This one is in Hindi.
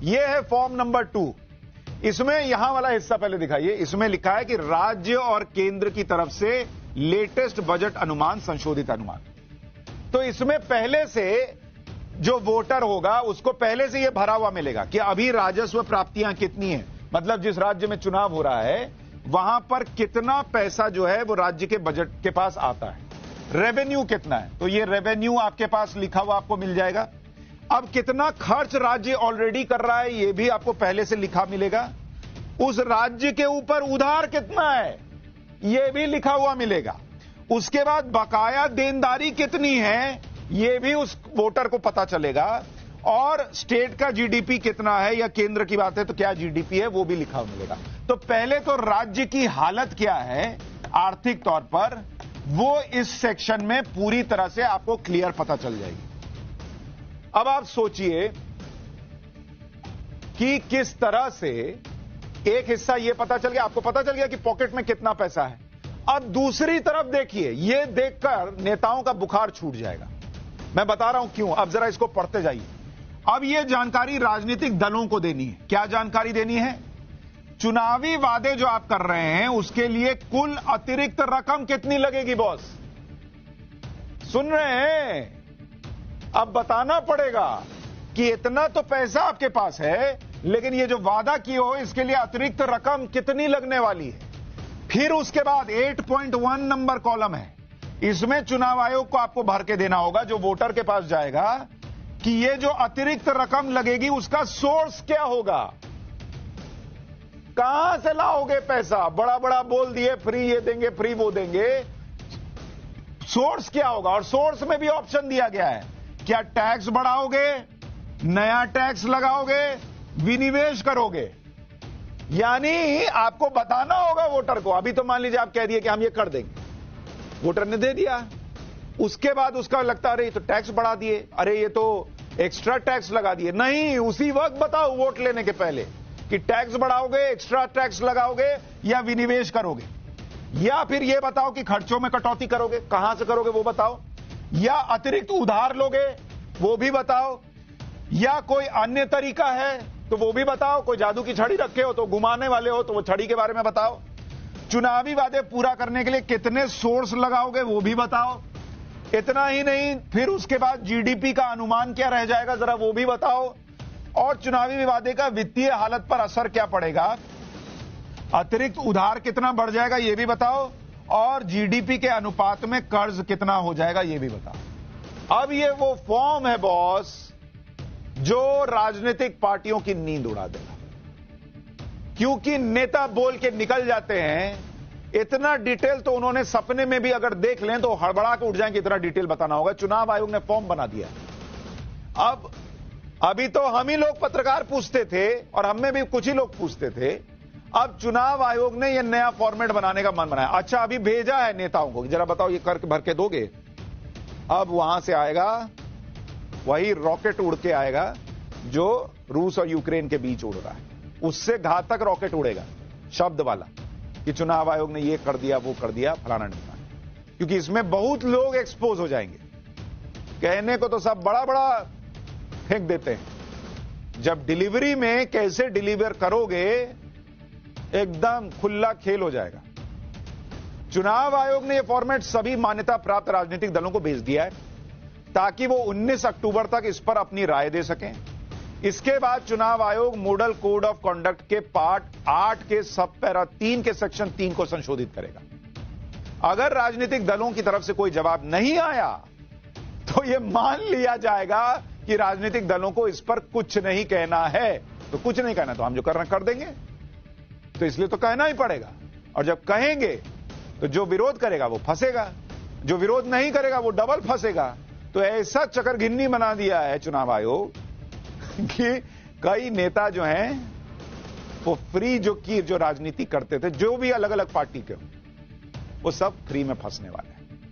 यह है फॉर्म नंबर 2। इसमें यहां वाला हिस्सा पहले दिखाइए। इसमें लिखा है कि राज्य और केंद्र की तरफ से लेटेस्ट बजट अनुमान, संशोधित अनुमान। तो इसमें पहले से जो वोटर होगा उसको पहले से यह भरा हुआ मिलेगा कि अभी राजस्व प्राप्तियां कितनी है, मतलब जिस राज्य में चुनाव हो रहा है वहां पर कितना पैसा जो है वो राज्य के बजट के पास आता है, रेवेन्यू कितना है, तो ये रेवेन्यू आपके पास लिखा हुआ आपको मिल जाएगा। अब कितना खर्च राज्य ऑलरेडी कर रहा है ये भी आपको पहले से लिखा मिलेगा। उस राज्य के ऊपर उधार कितना है ये भी लिखा हुआ मिलेगा। उसके बाद बकाया देनदारी कितनी है ये भी उस वोटर को पता चलेगा, और स्टेट का जीडीपी कितना है, या केंद्र की बात है तो क्या जीडीपी है वो भी लिखा हुआ मिलेगा। तो पहले तो राज्य की हालत क्या है आर्थिक तौर पर वो इस सेक्शन में पूरी तरह से आपको क्लियर पता चल जाएगी। अब आप सोचिए कि किस तरह से एक हिस्सा यह पता चल गया, आपको पता चल गया कि पॉकेट में कितना पैसा है। अब दूसरी तरफ देखिए, यह देखकर नेताओं का बुखार छूट जाएगा। मैं बता रहा हूं क्यों, अब जरा इसको पढ़ते जाइए। अब यह जानकारी राजनीतिक दलों को देनी है। क्या जानकारी देनी है? चुनावी वादे जो आप कर रहे हैं उसके लिए कुल अतिरिक्त रकम कितनी लगेगी बॉस, सुन रहे हैं? अब बताना पड़ेगा कि इतना तो पैसा आपके पास है, लेकिन ये जो वादा किए हो इसके लिए अतिरिक्त रकम कितनी लगने वाली है। फिर उसके बाद 8.1 नंबर कॉलम है, इसमें चुनाव आयोग को आपको भर के देना होगा, जो वोटर के पास जाएगा, कि ये जो अतिरिक्त रकम लगेगी उसका सोर्स क्या होगा, कहां से लाओगे पैसा। बड़ा बड़ा बोल दिए फ्री ये देंगे फ्री वो देंगे, सोर्स क्या होगा। और सोर्स में भी ऑप्शन दिया गया है, क्या टैक्स बढ़ाओगे, नया टैक्स लगाओगे, विनिवेश करोगे। यानी आपको बताना होगा वोटर को। अभी तो मान लीजिए आप कह दिए कि हम ये कर देंगे, वोटर ने दे दिया, उसके बाद उसका लगता अरे ये तो टैक्स बढ़ा दिए, अरे ये तो एक्स्ट्रा टैक्स लगा दिए। नहीं, उसी वक्त बताओ वोट लेने के पहले कि टैक्स बढ़ाओगे, एक्स्ट्रा टैक्स लगाओगे या विनिवेश करोगे, या फिर यह बताओ कि खर्चों में कटौती करोगे, कहां से करोगे वो बताओ, या अतिरिक्त उधार लोगे वो भी बताओ, या कोई अन्य तरीका है तो वो भी बताओ। कोई जादू की छड़ी रखे हो तो घुमाने वाले हो तो वो छड़ी के बारे में बताओ। चुनावी वादे पूरा करने के लिए कितने सोर्स लगाओगे वो भी बताओ। इतना ही नहीं, फिर उसके बाद जीडीपी का अनुमान क्या रह जाएगा जरा वो भी बताओ, और चुनावी वादे का वित्तीय हालत पर असर क्या पड़ेगा, अतिरिक्त उधार कितना बढ़ जाएगा ये भी बताओ, और जीडीपी के अनुपात में कर्ज कितना हो जाएगा ये भी बताओ। अब ये वो फॉर्म है बॉस जो राजनीतिक पार्टियों की नींद उड़ा देगा, क्योंकि नेता बोल के निकल जाते हैं। इतना डिटेल तो उन्होंने सपने में भी अगर देख लें तो हड़बड़ा के उठ जाएंगे, इतना डिटेल बताना होगा। चुनाव आयोग ने फॉर्म बना दिया। अब अभी तो हम ही लोग पत्रकार पूछते थे और हम में भी कुछ ही लोग पूछते थे, अब चुनाव आयोग ने यह नया फॉर्मेट बनाने का मन बनाया। अच्छा, अभी भेजा है नेताओं को, जरा बताओ ये करके भर के दोगे। अब वहां से आएगा वही रॉकेट उड़ के आएगा जो रूस और यूक्रेन के बीच उड़ रहा है, उससे घातक रॉकेट उड़ेगा शब्द वाला कि चुनाव आयोग ने ये कर दिया वो कर दिया फलाना नहीं, क्योंकि इसमें बहुत लोग एक्सपोज हो जाएंगे। कहने को तो सब बड़ा बड़ा फेंक देते हैं, जब डिलीवरी में कैसे डिलीवर करोगे एकदम खुला खेल हो जाएगा। चुनाव आयोग ने यह फॉर्मेट सभी मान्यता प्राप्त राजनीतिक दलों को भेज दिया है ताकि वो 19 अक्टूबर तक इस पर अपनी राय दे सकें। इसके बाद चुनाव आयोग मॉडल कोड ऑफ कंडक्ट के पार्ट 8 के सब पैरा 3 के सेक्शन 3 को संशोधित करेगा। अगर राजनीतिक दलों की तरफ से कोई जवाब नहीं आया तो यह मान लिया जाएगा कि राजनीतिक दलों को इस पर कुछ नहीं कहना है। तो कुछ नहीं कहना तो हम जो करना कर देंगे, तो इसलिए तो कहना ही पड़ेगा। और जब कहेंगे तो जो विरोध करेगा वो फंसेगा, जो विरोध नहीं करेगा वो डबल फंसेगा। तो ऐसा चकरघिन्नी बना दिया है चुनाव आयोग कि कई नेता जो हैं वो फ्री जो राजनीति करते थे, जो भी अलग अलग पार्टी के, वो सब फ्री में फंसने वाले हैं।